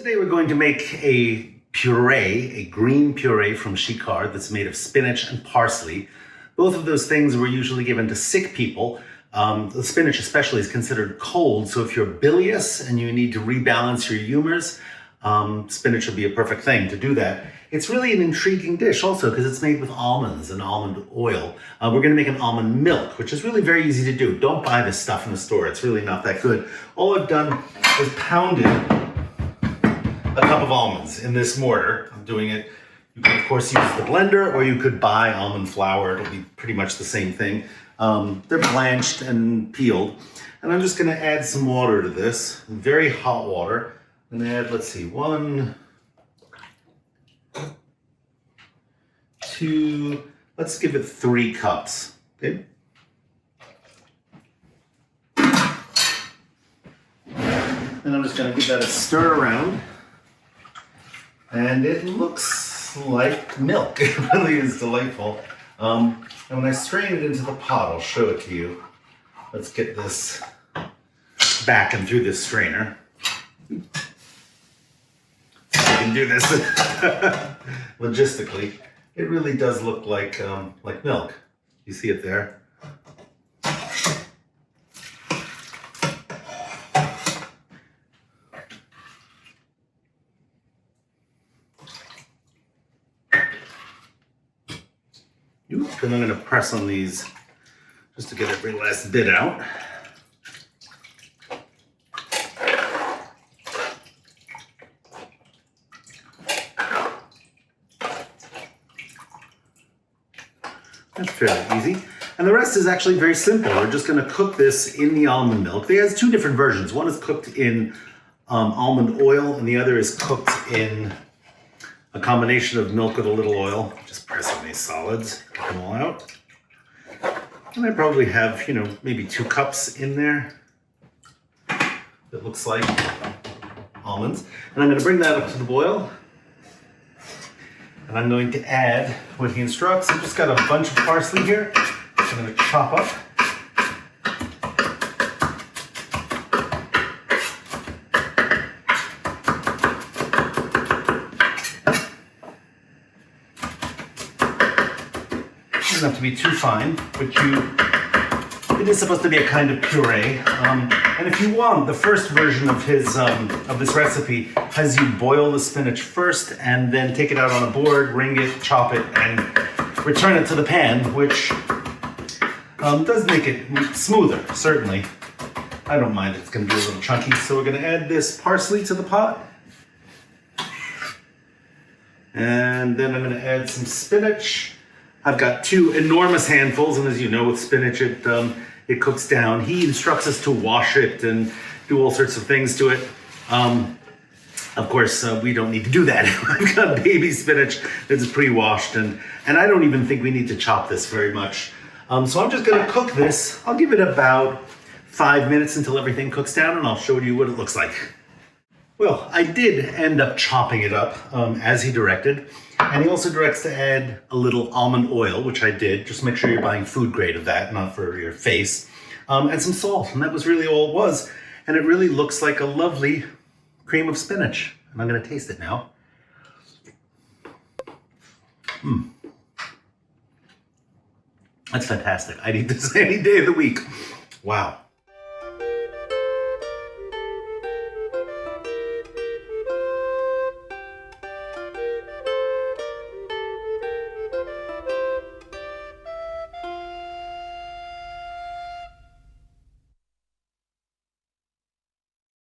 Today we're going to make a puree, a green puree from Chicard that's made of spinach and parsley. Both of those things were usually given to sick people. The spinach especially is considered cold, so if you're bilious and you need to rebalance your humors, spinach would be a perfect thing to do that. It's really an intriguing dish also because it's made with almonds and almond oil. We're going to make an almond milk, which is really very easy to do. Don't buy this stuff in the store. It's really not that good. All I've done is pounded a cup of almonds in this mortar. I'm doing it. You can, of course, use the blender or you could buy almond flour. It'll be pretty much the same thing. They're blanched and peeled. And I'm just going to add some water to this, very hot water. I'm going to add, let's see, 1, 2, let's give it 3 cups. Okay. And I'm just going to give that a stir around. And it looks like milk. It really is delightful. And when I strain it into the pot, I'll show it to you. Let's get this back and through this strainer. So I can do this logistically. It really does look like milk. You see it there? And I'm going to press on these just to get every last bit out. That's fairly easy. And the rest is actually very simple. We're just going to cook this in the almond milk. It has 2 different versions. One is cooked in almond oil and the other is cooked in a combination of milk with a little oil. Just press on these solids, get them all out. And I probably have, maybe 2 cups in there. It looks like almonds. And I'm going to bring that up to the boil. And I'm going to add what he instructs. I've just got a bunch of parsley here. I'm going to chop up. Doesn't have to be too fine, but it is supposed to be a kind of puree. And if you want, the first version of his of this recipe has you boil the spinach first and then take it out on a board, wring it, chop it, and return it to the pan, which does make it smoother, certainly. I don't mind, it's going to be a little chunky, so we're going to add this parsley to the pot. And then I'm going to add some spinach. I've got 2 enormous handfuls, and as you know with spinach, it cooks down. He instructs us to wash it and do all sorts of things to it. Of course, we don't need to do that. I've got baby spinach that's pre-washed, and I don't even think we need to chop this very much. So I'm just going to cook this. I'll give it about 5 minutes until everything cooks down, and I'll show you what it looks like. Well, I did end up chopping it up as he directed. And he also directs to add a little almond oil, which I did. Just make sure you're buying food grade of that, not for your face. And some salt, and that was really all it was. And it really looks like a lovely cream of spinach. And I'm going to taste it now. That's fantastic. I'd eat this any day of the week. Wow.